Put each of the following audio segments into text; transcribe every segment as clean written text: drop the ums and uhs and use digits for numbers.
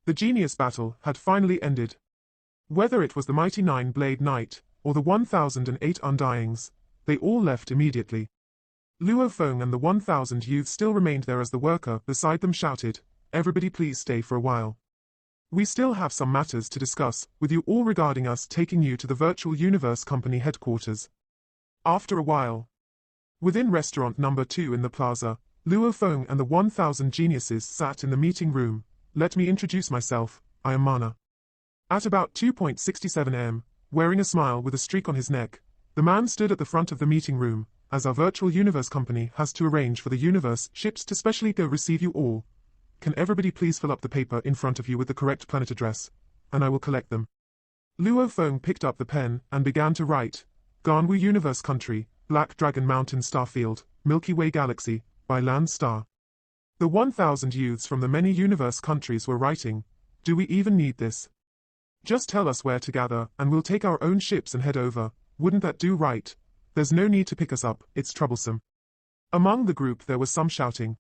The genius battle had finally ended. Whether it was the mighty Nine-Blade Knight, or the 1008 Undyings, they all left immediately. Luo Feng and the 1000 youths still remained there as the worker beside them shouted, "Everybody please stay for a while. We still have some matters to discuss with you all regarding us taking you to the Virtual Universe Company headquarters." After a while, within restaurant number 2 in the plaza, Luo Feng and the 1000 geniuses sat in the meeting room. "Let me introduce myself, I am Mana." At about 2:67 am, wearing a smile with a streak on his neck, the man stood at the front of the meeting room. "As our Virtual Universe Company has to arrange for the universe ships to specially go receive you all, can everybody please fill up the paper in front of you with the correct planet address, and I will collect them." Luo Feng picked up the pen and began to write, "Ganwu Universe Country, Black Dragon Mountain Starfield, Milky Way Galaxy, by Land Star." The 1000 youths from the many universe countries were writing, "Do we even need this? Just tell us where to gather, and we'll take our own ships and head over. Wouldn't that do right? There's no need to pick us up, it's troublesome." Among the group there was some shouting.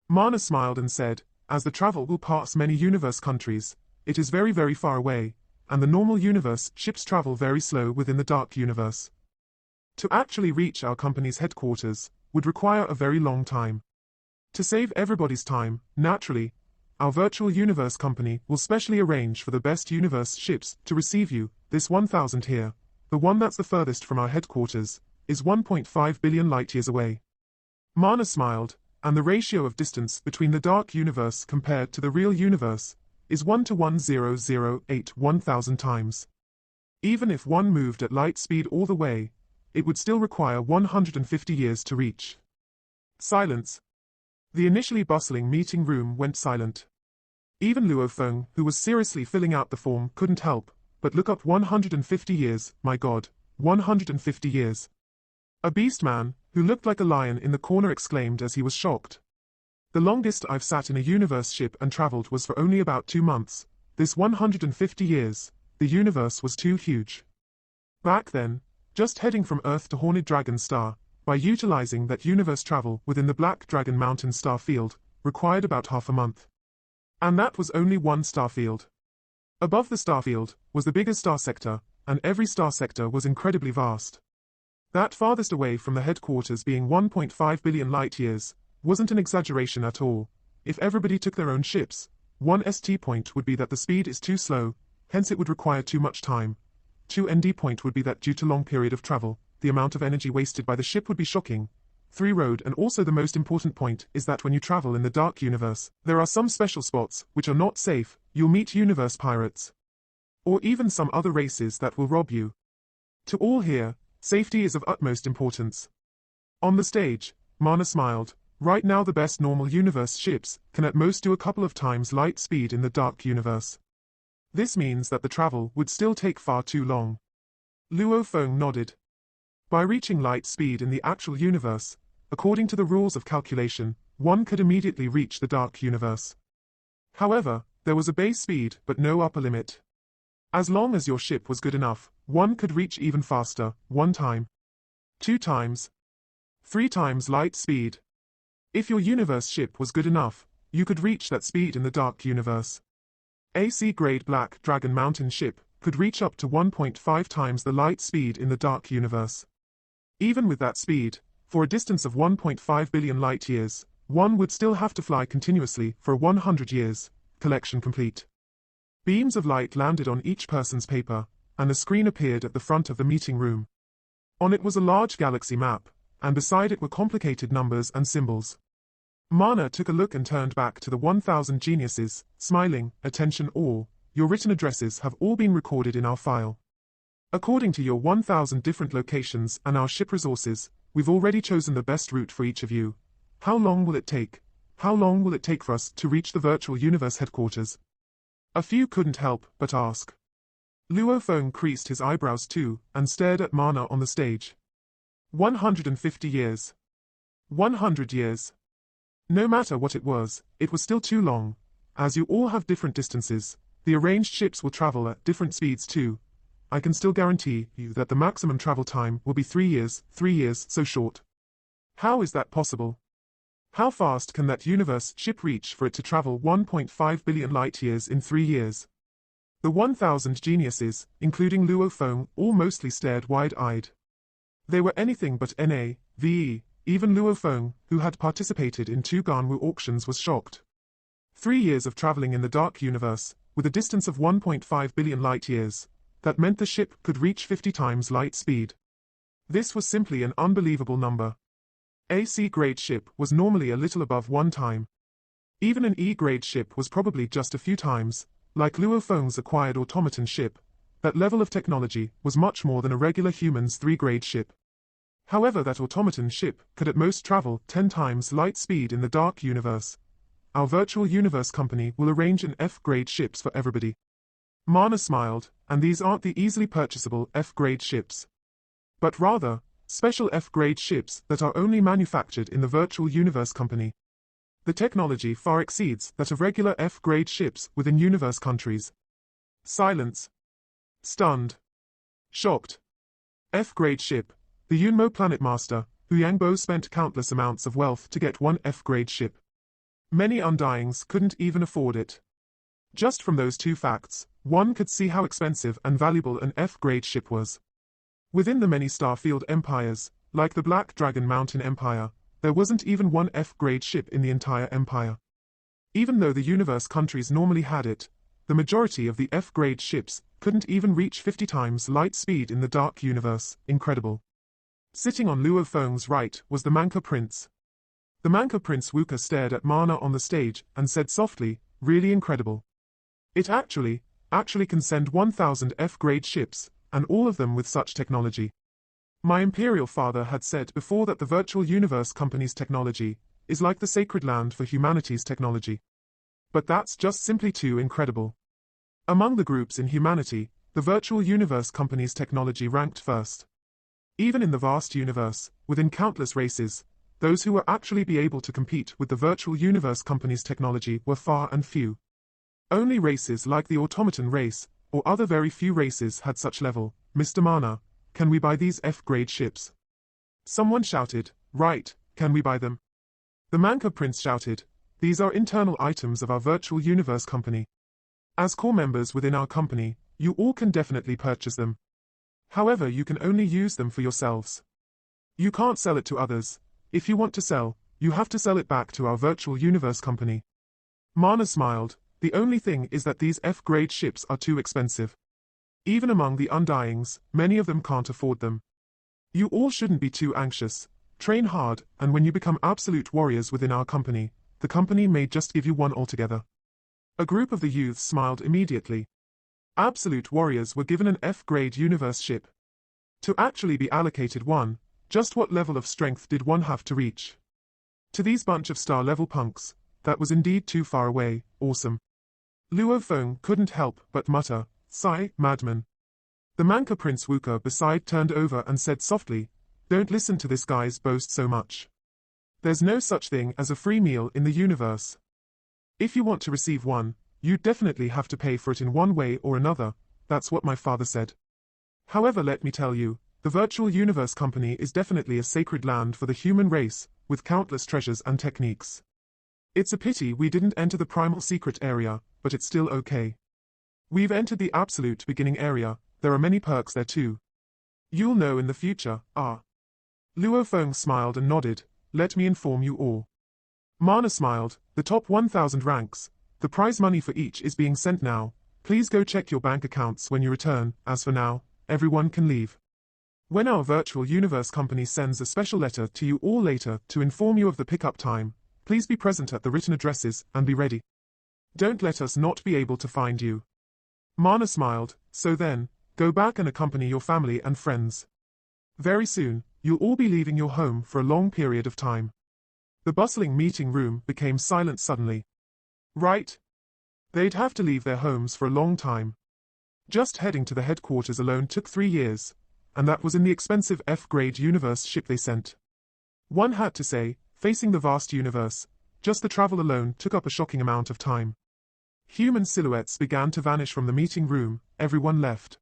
Mana smiled and said, "As the travel will pass many universe countries, it is very very far away, and the normal universe ships travel very slow within the dark universe. To actually reach our company's headquarters would require a very long time. To save everybody's time, naturally, our Virtual Universe Company will specially arrange for the best universe ships to receive you. This 1000 here, the one that's the furthest from our headquarters, is 1.5 billion light-years away." Mana smiled, "And the ratio of distance between the dark universe compared to the real universe is 1 to 1008 1000 times. Even if one moved at light speed all the way, it would still require 150 years to reach." Silence. The initially bustling meeting room went silent. Even Luo Feng, who was seriously filling out the form, couldn't help but look up. 150 years, my god, 150 years. A beast man, who looked like a lion in the corner, exclaimed as he was shocked. "The longest I've sat in a universe ship and traveled was for only about 2 months. This 150 years, the universe was too huge. Back then, just heading from Earth to Horned Dragon Star, by utilizing that universe travel within the Black Dragon Mountain star field, required about half a month. And that was only one star field. Above the star field was the bigger star sector, and every star sector was incredibly vast. That farthest away from the headquarters being 1.5 billion light-years, wasn't an exaggeration at all. If everybody took their own ships, one ST point would be that the speed is too slow, hence it would require too much time. 2 ND point would be that due to long period of travel, the amount of energy wasted by the ship would be shocking. 3 road, and also the most important point is that when you travel in the dark universe, there are some special spots which are not safe. You'll meet universe pirates, or even some other races that will rob you. To all here, safety is of utmost importance." On the stage, Mana smiled. "Right now the best normal universe ships can at most do a couple of times light speed in the dark universe. This means that the travel would still take far too long." Luo Feng nodded. By reaching light speed in the actual universe, according to the rules of calculation, one could immediately reach the dark universe. However, there was a base speed but no upper limit. As long as your ship was good enough, one could reach even faster, 1 time, 2 times, 3 times light speed. If your universe ship was good enough, you could reach that speed in the dark universe. AC-grade Black Dragon Mountain ship could reach up to 1.5 times the light speed in the dark universe. Even with that speed, for a distance of 1.5 billion light-years, one would still have to fly continuously for 100 years. Collection complete. Beams of light landed on each person's paper, and a screen appeared at the front of the meeting room. On it was a large galaxy map, and beside it were complicated numbers and symbols. Mana took a look and turned back to the 1000 geniuses, smiling. "Attention all, your written addresses have all been recorded in our file. According to your 1000 different locations and our ship resources, we've already chosen the best route for each of you. How long will it take? How long will it take for us to reach the Virtual Universe headquarters?" A few couldn't help but ask. Luo Feng creased his eyebrows too, and stared at Mana on the stage. 150 years. 100 years. No matter what it was still too long. As you all have different distances, the arranged ships will travel at different speeds too. I can still guarantee you that the maximum travel time will be 3 years, 3 years, so short. How is that possible? How fast can that universe ship reach for it to travel 1.5 billion light-years in 3 years? The 1,000 geniuses, including Luo Feng, all mostly stared wide-eyed. They were anything but NAVE. Even Luo Feng, who had participated in 2 Ganwu auctions, was shocked. 3 years of traveling in the dark universe, with a distance of 1.5 billion light-years. That meant the ship could reach 50 times light speed. This was simply an unbelievable number. A C-grade ship was normally a little above 1 time. Even an E-grade ship was probably just a few times. Like Luo Feng's acquired automaton ship, that level of technology was much more than a regular human's 3-grade ship. However, that automaton ship could at most travel 10 times light speed in the dark universe. Our virtual universe company will arrange an F-grade ships for everybody. Mana smiled, and these aren't the easily purchasable F-grade ships, but rather special F-grade ships that are only manufactured in the virtual universe company. The technology far exceeds that of regular F-grade ships within universe countries. Silence. Stunned. Shocked. F-grade ship. The Yunmo Planet Master, Hu Yangbo, spent countless amounts of wealth to get one F-grade ship. Many Undyings couldn't even afford it. Just from those 2 facts, one could see how expensive and valuable an F-grade ship was. Within the many Starfield empires, like the Black Dragon Mountain Empire, there wasn't even one F-grade ship in the entire empire. Even though the universe countries normally had it, the majority of the F-grade ships couldn't even reach 50 times light speed in the dark universe. Incredible. Sitting on Luo Feng's right was the Manka Prince. The Manka Prince Wuka stared at Mana on the stage and said softly, "Really incredible. It actually can send 1,000 F-grade ships, and all of them with such technology." My imperial father had said before that the virtual universe company's technology is like the sacred land for humanity's technology. But that's just simply too incredible. Among the groups in humanity, the virtual universe company's technology ranked first. Even in the vast universe, within countless races, those who were actually be able to compete with the virtual universe company's technology were far and few. Only races like the automaton race, or other very few races had such level. "Mr. Mana, can we buy these F-grade ships?" Someone shouted, "Right, can we buy them?" The Manka Prince shouted, "These are internal items of our virtual universe company. As core members within our company, you all can definitely purchase them. However, you can only use them for yourselves. You can't sell it to others. If you want to sell, you have to sell it back to our virtual universe company." Mana smiled. "The only thing is that these F-grade ships are too expensive. Even among the Undyings, many of them can't afford them. You all shouldn't be too anxious. Train hard, and when you become absolute warriors within our company, the company may just give you one altogether." A group of the youths smiled immediately. Absolute warriors were given an F-grade universe ship. To actually be allocated one, just what level of strength did one have to reach? To these bunch of star-level punks, that was indeed too far away. Awesome. Luo Feng couldn't help but mutter, "Sigh, madman." The Manka Prince Wuka beside turned over and said softly, "Don't listen to this guy's boast so much. There's no such thing as a free meal in the universe. If you want to receive one, you definitely have to pay for it in one way or another. That's what my father said. However, let me tell you, the virtual universe company is definitely a sacred land for the human race, with countless treasures and techniques. It's a pity we didn't enter the primal secret area, but it's still okay. We've entered the absolute beginning area. There are many perks there too. You'll know in the future." Luo Feng smiled and nodded. "Let me inform you all." Mana smiled. "The top 1,000 ranks. The prize money for each is being sent now. Please go check your bank accounts when you return. As for now, everyone can leave. When our virtual universe company sends a special letter to you all later to inform you of the pickup time, please be present at the written addresses and be ready. Don't let us not be able to find you." Mana smiled. "So then, go back and accompany your family and friends. Very soon, you'll all be leaving your home for a long period of time." The bustling meeting room became silent suddenly. Right? They'd have to leave their homes for a long time. Just heading to the headquarters alone took 3 years, and that was in the expensive F-grade universe ship they sent. One had to say, facing the vast universe, just the travel alone took up a shocking amount of time. Human silhouettes began to vanish from the meeting room. Everyone left.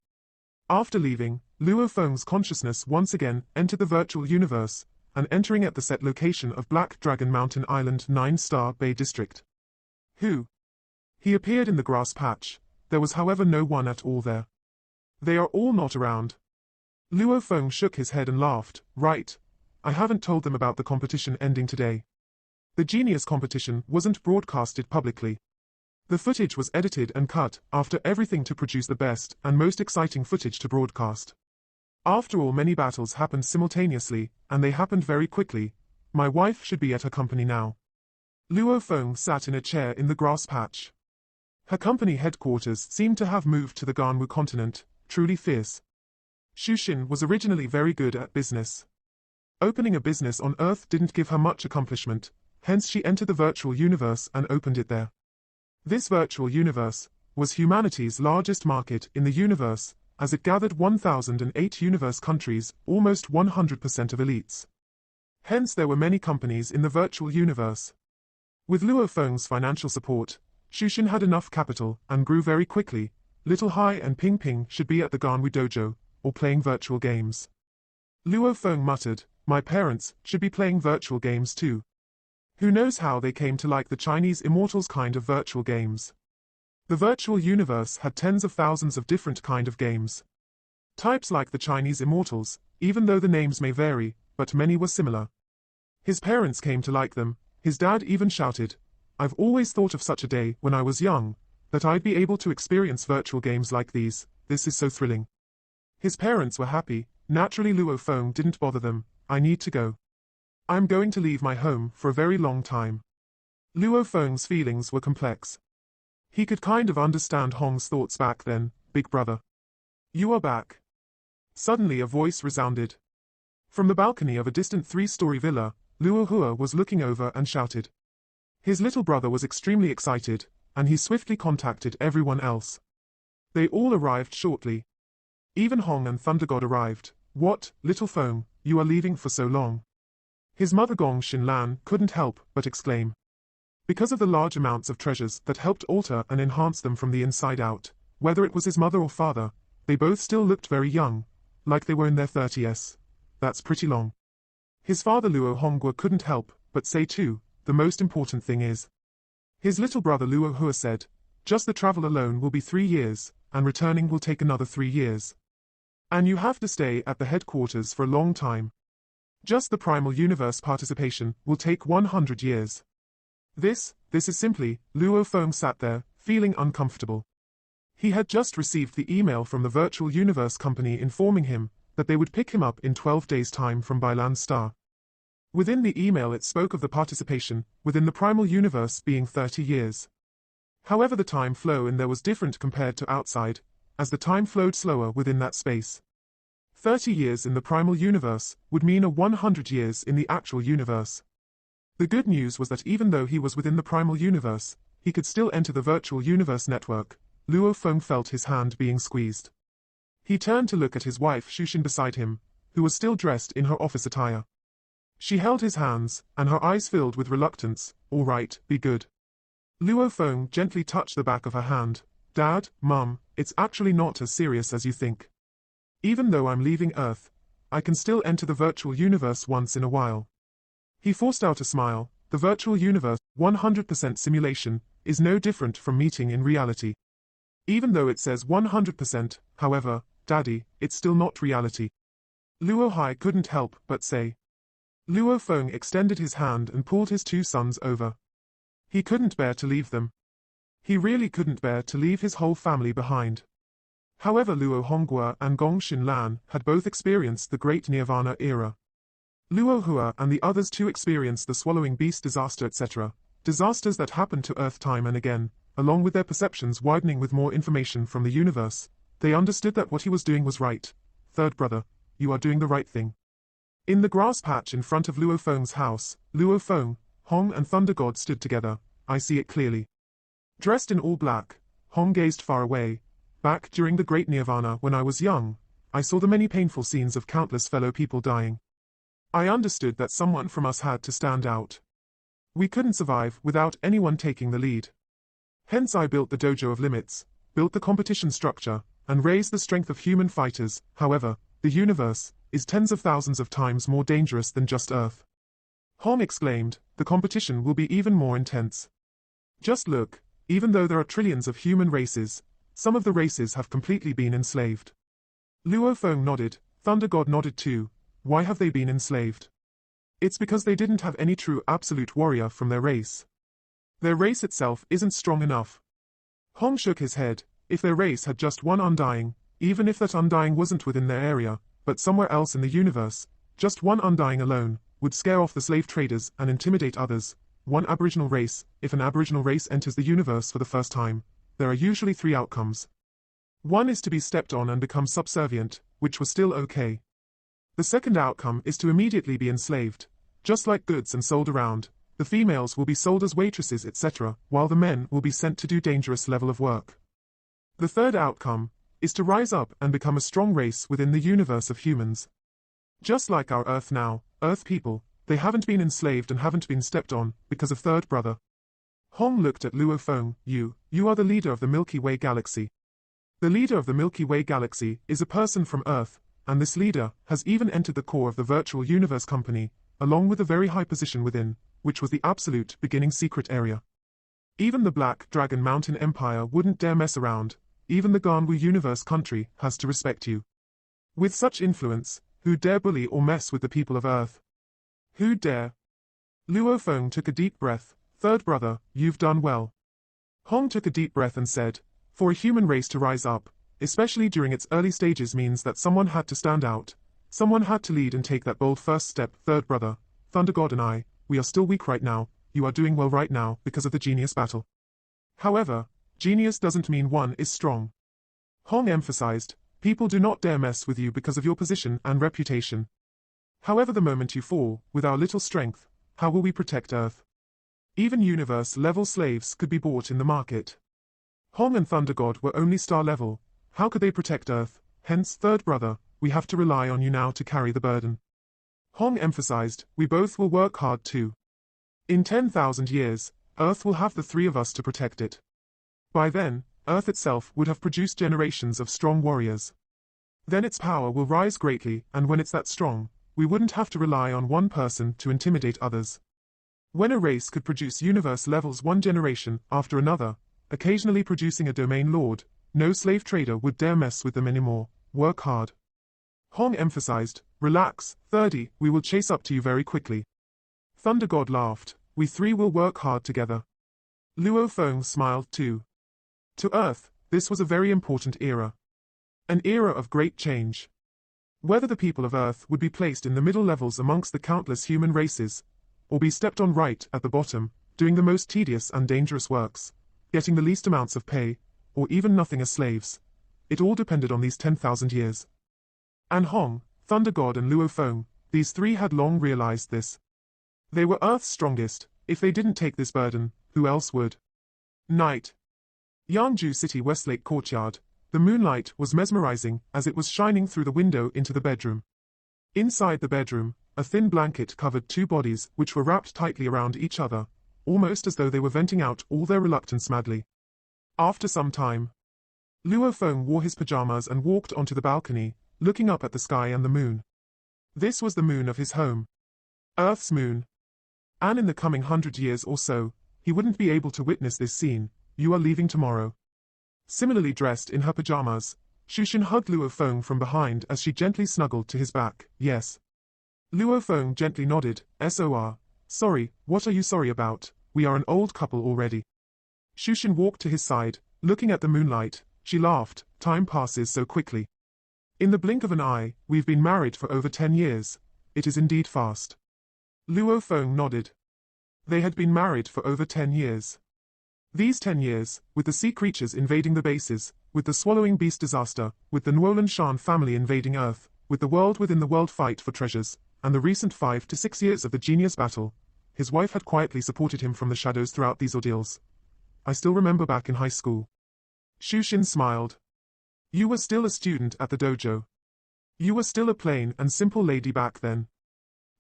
After leaving, Luo Feng's consciousness once again entered the virtual universe, and entering at the set location of Black Dragon Mountain Island 9-star Bay District. Who? He appeared in the grass patch. There was however no one at all there. They are all not around. Luo Feng shook his head and laughed. Right. I haven't told them about the competition ending today. The genius competition wasn't broadcasted publicly. The footage was edited and cut after everything to produce the best and most exciting footage to broadcast. After all, many battles happened simultaneously, and they happened very quickly. My wife should be at her company now. Luo Feng sat in a chair in the grass patch. Her company headquarters seemed to have moved to the Ganwu continent, truly fierce. Shushin was originally very good at business. Opening a business on Earth didn't give her much accomplishment, hence she entered the virtual universe and opened it there. This virtual universe was humanity's largest market in the universe, as it gathered 1008 universe countries, almost 100% of elites. Hence there were many companies in the virtual universe. With Luo Feng's financial support, Shushin had enough capital and grew very quickly. Little Hai and Ping Ping should be at the Ganwu dojo, or playing virtual games. Luo Feng muttered, my parents should be playing virtual games too. Who knows how they came to like the Chinese immortals kind of virtual games. The virtual universe had tens of thousands of different kind of games. Types like the Chinese immortals, even though the names may vary, but many were similar. His parents came to like them. His dad even shouted, I've always thought of such a day when I was young, that I'd be able to experience virtual games like these. This is so thrilling. His parents were happy. Naturally Luo Feng didn't bother them. I need to go. I'm going to leave my home for a very long time. Luo Feng's feelings were complex. He could kind of understand Hong's thoughts back then. Big brother. You are back. Suddenly a voice resounded. From the balcony of a distant 3-story villa, Luo Hua was looking over and shouted. His little brother was extremely excited, and he swiftly contacted everyone else. They all arrived shortly. Even Hong and Thunder God arrived. What, little Feng, you are leaving for so long? His mother Gong Xinlan couldn't help but exclaim. Because of the large amounts of treasures that helped alter and enhance them from the inside out, whether it was his mother or father, they both still looked very young, like they were in their 30s. That's pretty long. His father Luo Hongguo couldn't help but say too, the most important thing is. His little brother Luo Hua said, just the travel alone will be 3 years, and returning will take another 3 years. And you have to stay at the headquarters for a long time. Just the primal universe participation will take 100 years. This is simply, Luo Feng sat there, feeling uncomfortable. He had just received the email from the virtual universe company informing him that they would pick him up in 12 days' time from Bailan Star. Within the email it spoke of the participation within the primal universe being 30 years. However, the time flow in there was different compared to outside, as the time flowed slower within that space. 30 years in the primal universe would mean a 100 years in the actual universe. The good news was that even though he was within the primal universe, he could still enter the virtual universe network. Luo Feng felt his hand being squeezed. He turned to look at his wife Shushin beside him, who was still dressed in her office attire. She held his hands, and her eyes filled with reluctance. All right, be good. Luo Feng gently touched the back of her hand. Dad, Mum, it's actually not as serious as you think. Even though I'm leaving Earth, I can still enter the virtual universe once in a while. He forced out a smile. The virtual universe, 100% simulation, is no different from meeting in reality. Even though it says 100%, however, Daddy, it's still not reality. Luo Hai couldn't help but say. Luo Feng extended his hand and pulled his 2 sons over. He couldn't bear to leave them. He really couldn't bear to leave his whole family behind. However, Luo Hongguo and Gong Xinlan had both experienced the Great Nirvana era. Luo Hua and the others too experienced the Swallowing Beast disaster, etc., disasters that happened to Earth time and again, along with their perceptions widening with more information from the universe. They understood that what he was doing was right. Third brother, you are doing the right thing. In the grass patch in front of Luo Feng's house, Luo Feng, Hong and Thunder God stood together. I see it clearly. Dressed in all black, Hong gazed far away. Back during the Great Nirvana when I was young, I saw the many painful scenes of countless fellow people dying. I understood that someone from us had to stand out. We couldn't survive without anyone taking the lead. Hence I built the Dojo of Limits, built the competition structure, and raised the strength of human fighters. However, the universe, is tens of thousands of times more dangerous than just Earth. Hong exclaimed, the competition will be even more intense. Just look, even though there are trillions of human races, some of the races have completely been enslaved. Luo Feng nodded, Thunder God nodded too. Why have they been enslaved? It's because they didn't have any true absolute warrior from their race. Their race itself isn't strong enough. Hong shook his head. If their race had just one undying, even if that undying wasn't within their area, but somewhere else in the universe, just one undying alone, would scare off the slave traders and intimidate others. One Aboriginal race, if an Aboriginal race enters the universe for the first time, there are usually three outcomes. One is to be stepped on and become subservient, which was still okay. The second outcome is to immediately be enslaved, just like goods and sold around. The females will be sold as waitresses etc., while the men will be sent to do dangerous level of work. The third outcome is to rise up and become a strong race within the universe of humans. Just like our Earth now, Earth people, they haven't been enslaved and haven't been stepped on because of third brother. Hong looked at Luo Feng. You are the leader of the Milky Way galaxy. The leader of the Milky Way galaxy is a person from Earth, and this leader has even entered the core of the virtual universe company, along with a very high position within, which was the absolute beginning secret area. Even the Black Dragon Mountain Empire wouldn't dare mess around. Even the Ganwu universe country has to respect you. With such influence, who dare bully or mess with the people of Earth? Who dare? Luo Feng took a deep breath. Third brother, you've done well. Hong took a deep breath and said, for a human race to rise up, especially during its early stages, means that someone had to stand out. Someone had to lead and take that bold first step. Third brother, Thunder God and I, we are still weak right now. You are doing well right now because of the genius battle. However, genius doesn't mean one is strong. Hong emphasized, people do not dare mess with you because of your position and reputation. However, the moment you fall, with our little strength, how will we protect Earth? Even universe-level slaves could be bought in the market. Hong and Thunder God were only star level. How could they protect Earth? Hence, third brother, we have to rely on you now to carry the burden. Hong emphasized, we both will work hard too. In 10,000 years, Earth will have the three of us to protect it. By then, Earth itself would have produced generations of strong warriors. Then its power will rise greatly, and when it's that strong, we wouldn't have to rely on one person to intimidate others. When a race could produce universe levels one generation after another, occasionally producing a domain lord, no slave trader would dare mess with them anymore. Work hard. Hong emphasized, relax, 30, we will chase up to you very quickly. Thunder God laughed, we three will work hard together. Luo Feng smiled too. To Earth, this was a very important era. An era of great change. Whether the people of Earth would be placed in the middle levels amongst the countless human races, or be stepped on right at the bottom, doing the most tedious and dangerous works, getting the least amounts of pay, or even nothing as slaves. It all depended on these 10,000 years. And Hong, Thunder God and Luo Feng, these three had long realized this. They were Earth's strongest. If they didn't take this burden, who else would? Night. Yangju City Westlake Courtyard. The moonlight was mesmerizing as it was shining through the window into the bedroom. Inside the bedroom, a thin blanket covered two bodies which were wrapped tightly around each other, almost as though they were venting out all their reluctance madly. After some time, Luo Feng wore his pajamas and walked onto the balcony, looking up at the sky and the moon. This was the moon of his home. Earth's moon. And in the coming 100 years or so, he wouldn't be able to witness this scene. You are leaving tomorrow. Similarly dressed in her pajamas, Shushin hugged Luo Feng from behind as she gently snuggled to his back. Yes. Luo Feng gently nodded. SOR. Sorry, what are you sorry about? We are an old couple already. Shushin walked to his side, looking at the moonlight. She laughed. Time passes so quickly. In the blink of an eye, we've been married for over 10 years. It is indeed fast. Luo Feng nodded. They had been married for over 10 years. These 10 years, with the sea creatures invading the bases, with the swallowing beast disaster, with the Nuolan Shan family invading Earth, with the world within the world fight for treasures, and the recent 5 to 6 years of the genius battle, his wife had quietly supported him from the shadows throughout these ordeals. I still remember back in high school. Shushin smiled. You were still a student at the dojo. You were still a plain and simple lady back then.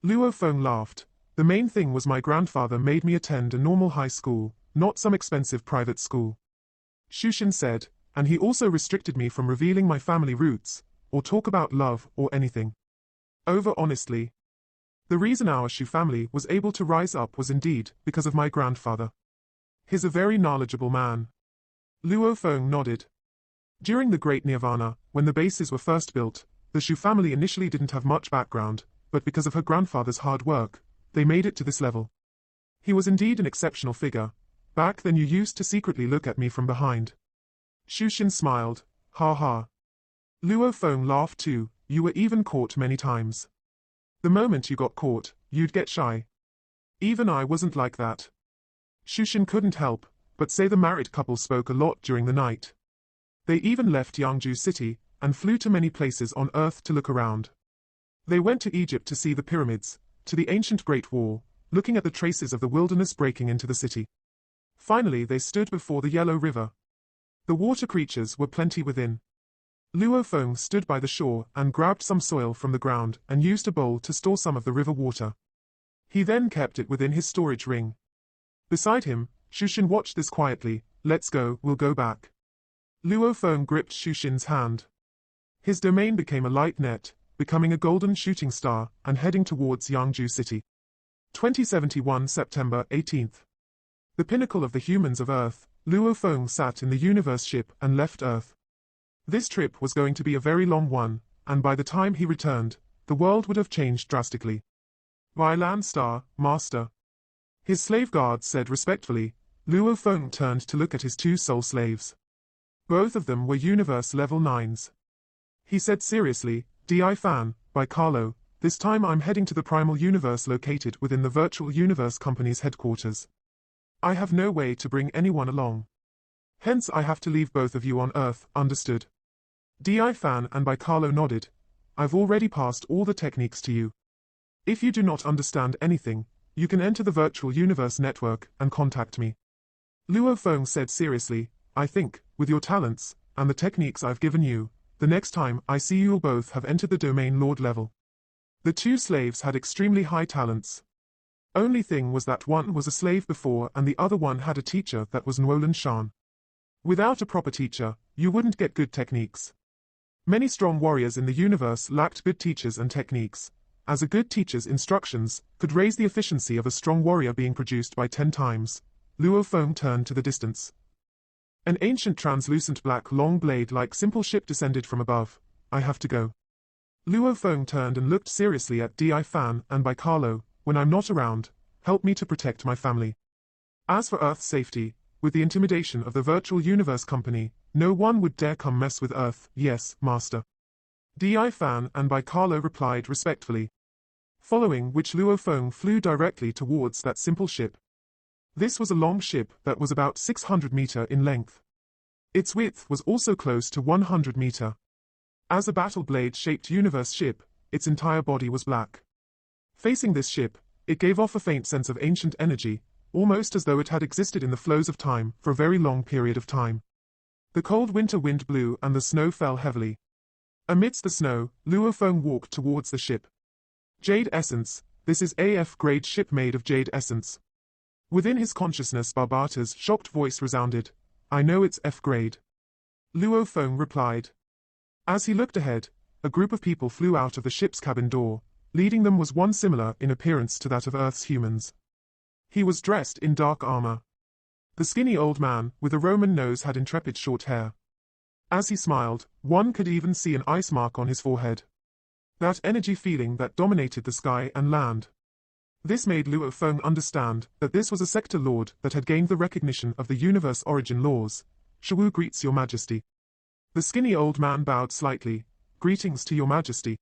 Luo Feng laughed. The main thing was my grandfather made me attend a normal high school, not some expensive private school. Shushin said, and he also restricted me from revealing my family roots, or talk about love or anything. Over honestly. The reason our Shu family was able to rise up was indeed because of my grandfather. He's a very knowledgeable man. Luo Feng nodded. During the Great Nirvana, when the bases were first built, the Shu family initially didn't have much background, but because of her grandfather's hard work, they made it to this level. He was indeed an exceptional figure. Back then you used to secretly look at me from behind. Shushin smiled. Ha ha. Luo Feng laughed too. You were even caught many times. The moment you got caught, you'd get shy. Even I wasn't like that. Shushin couldn't help but say the married couple spoke a lot during the night. They even left Yangju City and flew to many places on Earth to look around. They went to Egypt to see the pyramids, to the ancient Great Wall, looking at the traces of the wilderness breaking into the city. Finally they stood before the Yellow River. The water creatures were plenty within. Luo Feng stood by the shore and grabbed some soil from the ground and used a bowl to store some of the river water. He then kept it within his storage ring. Beside him, Shushin watched this quietly. Let's go, we'll go back. Luo Feng gripped Shushin's hand. His domain became a light net, becoming a golden shooting star and heading towards Yangju City. 2071 September 18th. The pinnacle of the humans of Earth, Luo Feng sat in the universe ship and left Earth. This trip was going to be a very long one, and by the time he returned, the world would have changed drastically. Wailan Star, Master. His slave guard said respectfully. Luo Feng turned to look at his two soul slaves. Both of them were universe level 9s. He said seriously, Di Fan, by Carlo, this time I'm heading to the primal universe located within the virtual universe company's headquarters. I have no way to bring anyone along. Hence I have to leave both of you on Earth, understood? Di Fan and by Carlo nodded. I've already passed all the techniques to you. If you do not understand anything, you can enter the virtual universe network and contact me. Luo Feng said seriously, I think, with your talents, and the techniques I've given you, the next time I see you'll both have entered the domain lord level. The two slaves had extremely high talents. Only thing was that one was a slave before and the other one had a teacher that was Nuolan Shan. Without a proper teacher, you wouldn't get good techniques. Many strong warriors in the universe lacked good teachers and techniques, as a good teacher's instructions could raise the efficiency of a strong warrior being produced by 10 times. Luo Feng turned to the distance. An ancient translucent black long blade-like simple ship descended from above. I have to go. Luo Feng turned and looked seriously at Di Fan and by Carlo. When I'm not around, help me to protect my family. As for Earth's safety, with the intimidation of the virtual universe company, no one would dare come mess with Earth. Yes, Master. Di Fan and by Carlo replied respectfully. Following which Luo Feng flew directly towards that simple ship. This was a long ship that was about 600 meter in length. Its width was also close to 100 meter. As a battle blade-shaped universe ship, its entire body was black. Facing this ship, it gave off a faint sense of ancient energy, almost as though it had existed in the flows of time for a very long period of time. The cold winter wind blew and the snow fell heavily. Amidst the snow, Luo Feng walked towards the ship. Jade Essence, this is AF-grade ship made of jade essence. Within his consciousness Barbata's shocked voice resounded. I know it's F-grade. Luo Feng replied. As he looked ahead, a group of people flew out of the ship's cabin door. Leading them was one similar in appearance to that of Earth's humans. He was dressed in dark armor. The skinny old man with a Roman nose had intrepid short hair. As he smiled, one could even see an ice mark on his forehead. That energy feeling that dominated the sky and land. This made Luo Feng understand that this was a sector lord that had gained the recognition of the universe origin laws. Shawu greets your majesty. The skinny old man bowed slightly. Greetings to your majesty.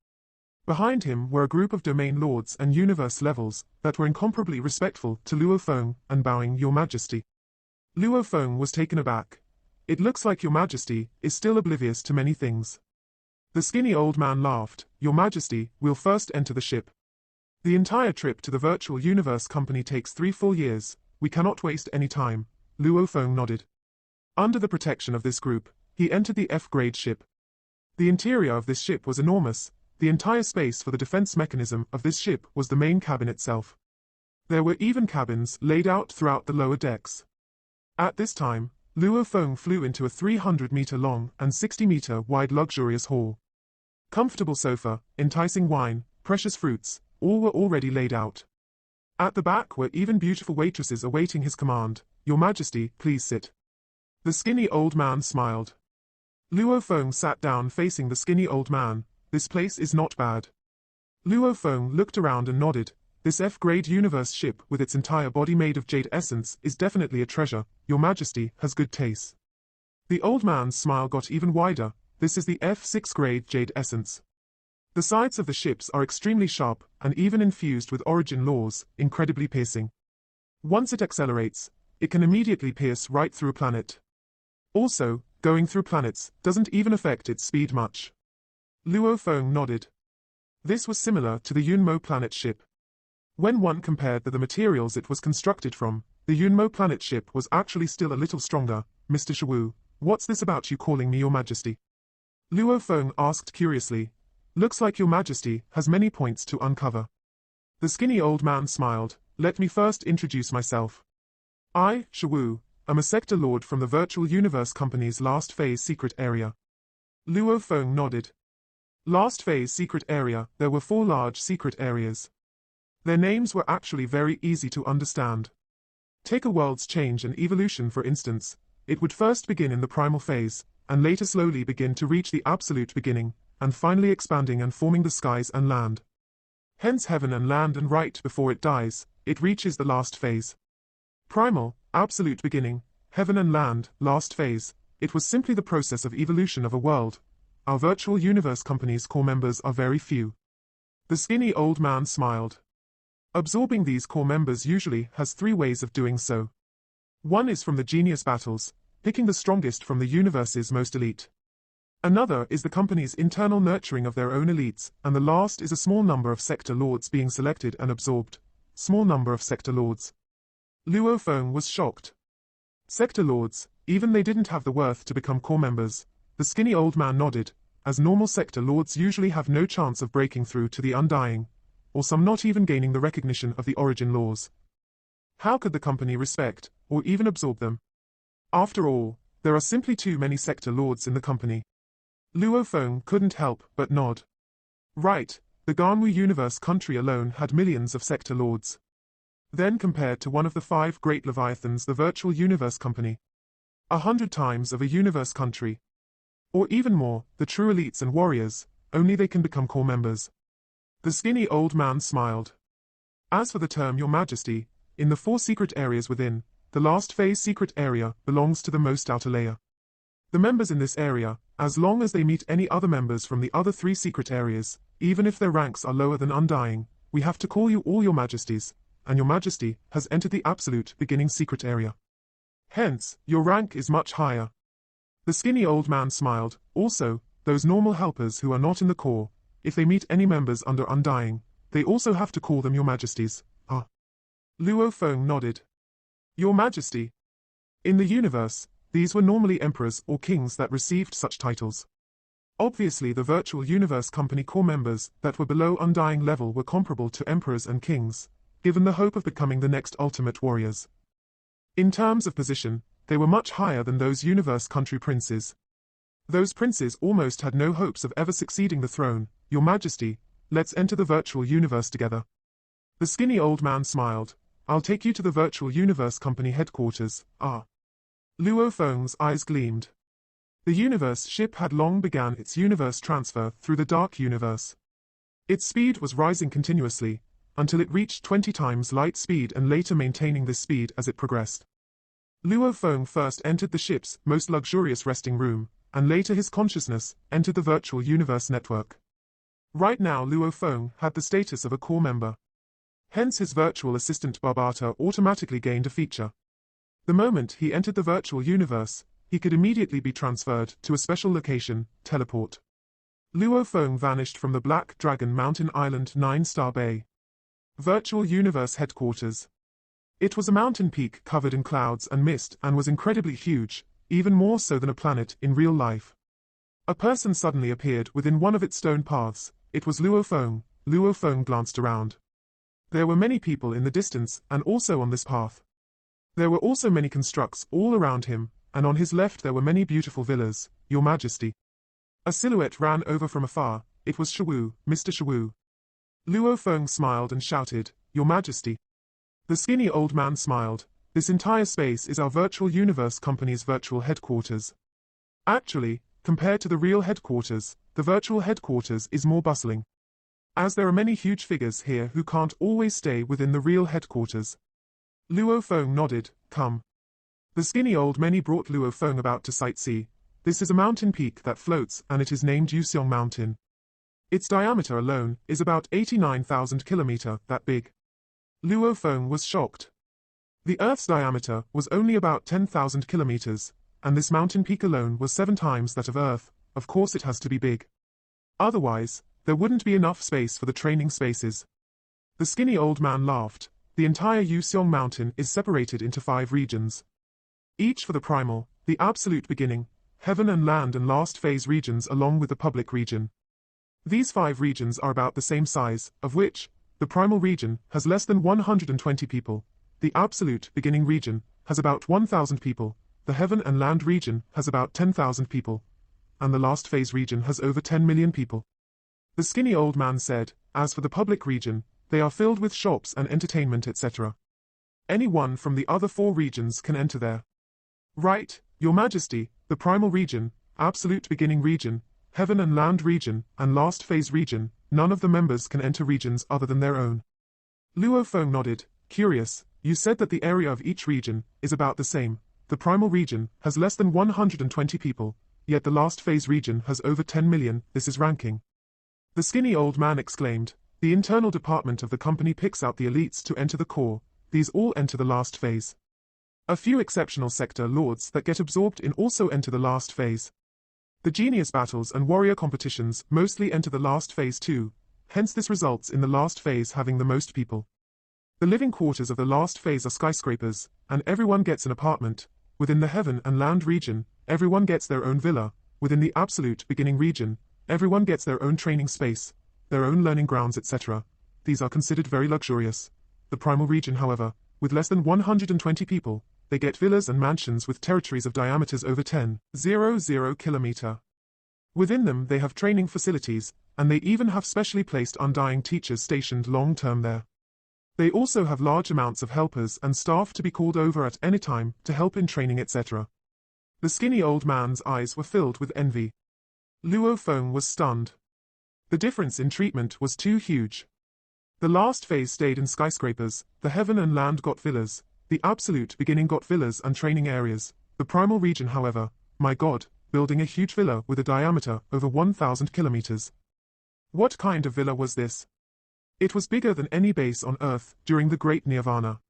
Behind him were a group of domain lords and universe levels that were incomparably respectful to Luo Feng and bowing your majesty. Luo Feng was taken aback. It looks like your majesty is still oblivious to many things. The skinny old man laughed. Your majesty, we'll first enter the ship. The entire trip to the virtual universe company takes 3 full years. We cannot waste any time. Luo Feng nodded. Under the protection of this group, he entered the F-grade ship. The interior of this ship was enormous. The entire space for the defense mechanism of this ship was the main cabin itself. There were even cabins laid out throughout the lower decks. At this time, Luo Feng flew into a 300-meter long and 60-meter wide luxurious hall. Comfortable sofa, enticing wine, precious fruits, all were already laid out. At the back were even beautiful waitresses awaiting his command. Your Majesty, please sit. The skinny old man smiled. Luo Feng sat down facing the skinny old man. This place is not bad. Luo Feng looked around and nodded. This F-grade universe ship with its entire body made of jade essence is definitely a treasure. Your Majesty has good taste. The old man's smile got even wider. This is the F6 grade jade essence. The sides of the ships are extremely sharp and even infused with origin laws, incredibly piercing. Once it accelerates, it can immediately pierce right through a planet. Also, going through planets doesn't even affect its speed much. Luo Feng nodded. This was similar to the Yunmo planet ship. When one compared the materials it was constructed from, the Yunmo planet ship was actually still a little stronger. Mr. Shiwu, what's this about you calling me Your Majesty? Luo Feng asked curiously. Looks like Your Majesty has many points to uncover. The skinny old man smiled. Let me first introduce myself. I, Shiwu, am a sector lord from the Virtual Universe Company's last phase secret area. Luo Feng nodded. Last phase secret area, there were 4 large secret areas. Their names were actually very easy to understand. Take a world's change and evolution for instance. It would first begin in the primal phase, and later slowly begin to reach the absolute beginning, and finally expanding and forming the skies and land. Hence heaven and land, and right before it dies, it reaches the last phase. Primal, absolute beginning, heaven and land, last phase, it was simply the process of evolution of a world. Our Virtual Universe Company's core members are very few. The skinny old man smiled. Absorbing these core members usually has 3 ways of doing so. One is from the genius battles, picking the strongest from the universe's most elite. Another is the company's internal nurturing of their own elites, and the last is a small number of sector lords being selected and absorbed. Small number of sector lords. Luo Feng was shocked. Sector lords, even they didn't have the worth to become core members. The skinny old man nodded, as normal sector lords usually have no chance of breaking through to the undying, or some not even gaining the recognition of the origin laws. How could the company respect, or even absorb them? After all, there are simply too many sector lords in the company. Luo Feng couldn't help but nod. Right, the Ganwu Universe country alone had millions of sector lords. Then compared to one of the 5 great leviathans, the Virtual Universe Company. 100 times of a universe country. Or even more, the true elites and warriors, only they can become core members. The skinny old man smiled. As for the term Your Majesty, in the 4 secret areas within, the last phase secret area belongs to the most outer layer. The members in this area, as long as they meet any other members from the other 3 secret areas, even if their ranks are lower than undying, we have to call you all Your Majesties, and Your Majesty has entered the absolute beginning secret area. Hence, your rank is much higher. The skinny old man smiled. Also, those normal helpers who are not in the core, if they meet any members under undying, they also have to call them Your Majesties. Ah. Luo Feng nodded. Your Majesty. In the universe, these were normally emperors or kings that received such titles. Obviously the Virtual Universe Company core members that were below undying level were comparable to emperors and kings, given the hope of becoming the next ultimate warriors. In terms of position, they were much higher than those universe country princes. Those princes almost had no hopes of ever succeeding the throne. Your Majesty, let's enter the virtual universe together. The skinny old man smiled. I'll take you to the Virtual Universe Company headquarters. Ah. Luo Feng's eyes gleamed. The universe ship had long begun its universe transfer through the dark universe. Its speed was rising continuously, until it reached 20 times light speed and later maintaining this speed as it progressed. Luo Feng first entered the ship's most luxurious resting room, and later his consciousness entered the virtual universe network. Right now Luo Feng had the status of a core member. Hence his virtual assistant Barbata automatically gained a feature. The moment he entered the virtual universe, he could immediately be transferred to a special location, teleport. Luo Feng vanished from the Black Dragon Mountain Island 9-star Bay. Virtual Universe Headquarters. It was a mountain peak covered in clouds and mist and was incredibly huge, even more so than a planet in real life. A person suddenly appeared within one of its stone paths. It was Luo Feng. Luo Feng glanced around. There were many people in the distance and also on this path. There were also many constructs all around him, and on his left there were many beautiful villas. Your Majesty. A silhouette ran over from afar. It was Shiwu, Mr. Shiwu. Luo Feng smiled and shouted, "Your Majesty." The skinny old man smiled. "This entire space is our virtual universe company's virtual headquarters. Actually, compared to the real headquarters, the virtual headquarters is more bustling. As there are many huge figures here who can't always stay within the real headquarters." Luo Feng nodded, "Come." The skinny old man brought Luo Feng about to sightsee. This is a mountain peak that floats, and it is named Yuseong Mountain. Its diameter alone is about 89,000 kilometers, that big. Luo Feng was shocked. The Earth's diameter was only about 10,000 kilometers, and this mountain peak alone was 7 times that of Earth. Of course it has to be big. Otherwise, there wouldn't be enough space for the training spaces. The skinny old man laughed. The entire Yuseong Mountain is separated into 5 regions. Each for the primal, the absolute beginning, heaven and land and last phase regions along with the public region. These 5 regions are about the same size, of which, the primal region has less than 120 people, the absolute beginning region has about 1,000 people, the heaven and land region has about 10,000 people, and the last phase region has over 10 million people. The skinny old man said, "As for the public region, they are filled with shops and entertainment etc. Anyone from the other 4 regions can enter there." "Right, Your Majesty, the primal region, absolute beginning region, heaven and land region, and last phase region, none of the members can enter regions other than their own." Luo Feng nodded, curious. "You said that the area of each region is about the same. The primal region has less than 120 people, yet the last phase region has over 10 million, this is ranking." The skinny old man exclaimed, "The internal department of the company picks out the elites to enter the core, these all enter the last phase. A few exceptional sector lords that get absorbed in also enter the last phase. The genius battles and warrior competitions mostly enter the last phase too, hence this results in the last phase having the most people. The living quarters of the last phase are skyscrapers, and everyone gets an apartment. Within the heaven and land region, everyone gets their own villa. Within the absolute beginning region, everyone gets their own training space, their own learning grounds etc. These are considered very luxurious. The primal region however, with less than 120 people, they get villas and mansions with territories of diameters over 10,000 kilometers. Within them they have training facilities, and they even have specially placed undying teachers stationed long-term there. They also have large amounts of helpers and staff to be called over at any time to help in training etc. The skinny old man's eyes were filled with envy. Luo Feng was stunned. The difference in treatment was too huge. The last phase stayed in skyscrapers, the heaven and land got villas, the absolute beginning got villas and training areas, the primal region however, my god, building a huge villa with a diameter over 1,000 kilometers. What kind of villa was this? It was bigger than any base on Earth during the Great Nirvana.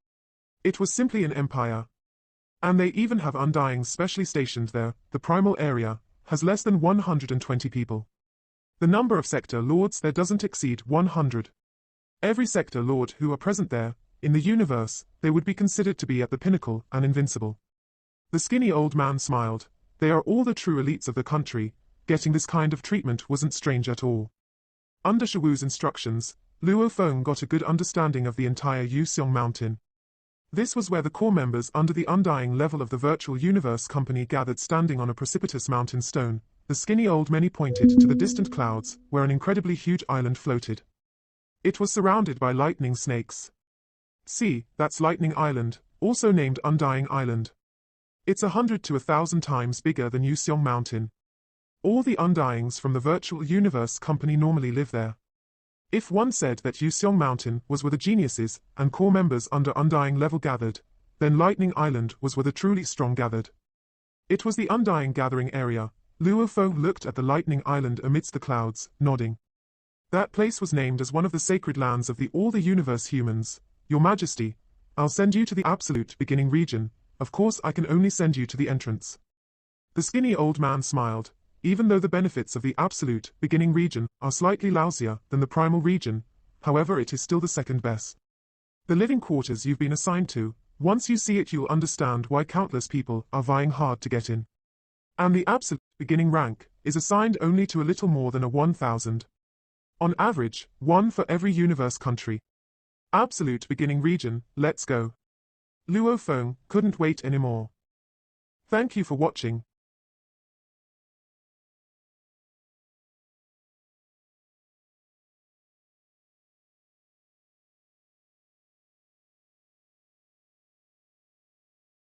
It was simply an empire. And they even have undyings specially stationed there. The primal area has less than 120 people. The number of sector lords there doesn't exceed 100. Every sector lord who are present there, in the universe, they would be considered to be at the pinnacle and invincible. The skinny old man smiled. They are all the true elites of the country. Getting this kind of treatment wasn't strange at all. Under Shawu's instructions, Luo Feng got a good understanding of the entire Yuseong Mountain. This was where the core members under the undying level of the virtual universe company gathered standing on a precipitous mountain stone. The skinny old man pointed to the distant clouds, where an incredibly huge island floated. It was surrounded by lightning snakes. See, that's Lightning Island, also named Undying Island. It's 100 to 1,000 times bigger than Yuseong Mountain. All the undyings from the virtual universe company normally live there. If one said that Yuseong Mountain was where the geniuses and core members under undying level gathered, then Lightning Island was where the truly strong gathered. It was the undying gathering area. Luo Feng looked at the Lightning Island amidst the clouds, nodding. That place was named as one of the sacred lands of the all the universe humans. Your Majesty, I'll send you to the absolute beginning region. Of course I can only send you to the entrance. The skinny old man smiled. Even though the benefits of the absolute beginning region are slightly lousier than the primal region, however it is still the second best. The living quarters you've been assigned to, once you see it you'll understand why countless people are vying hard to get in. And the absolute beginning rank is assigned only to a little more than a 1,000. On average, 1 for every universe country. Absolute beginning region, let's go. Luo Feng couldn't wait anymore. Thank you for watching.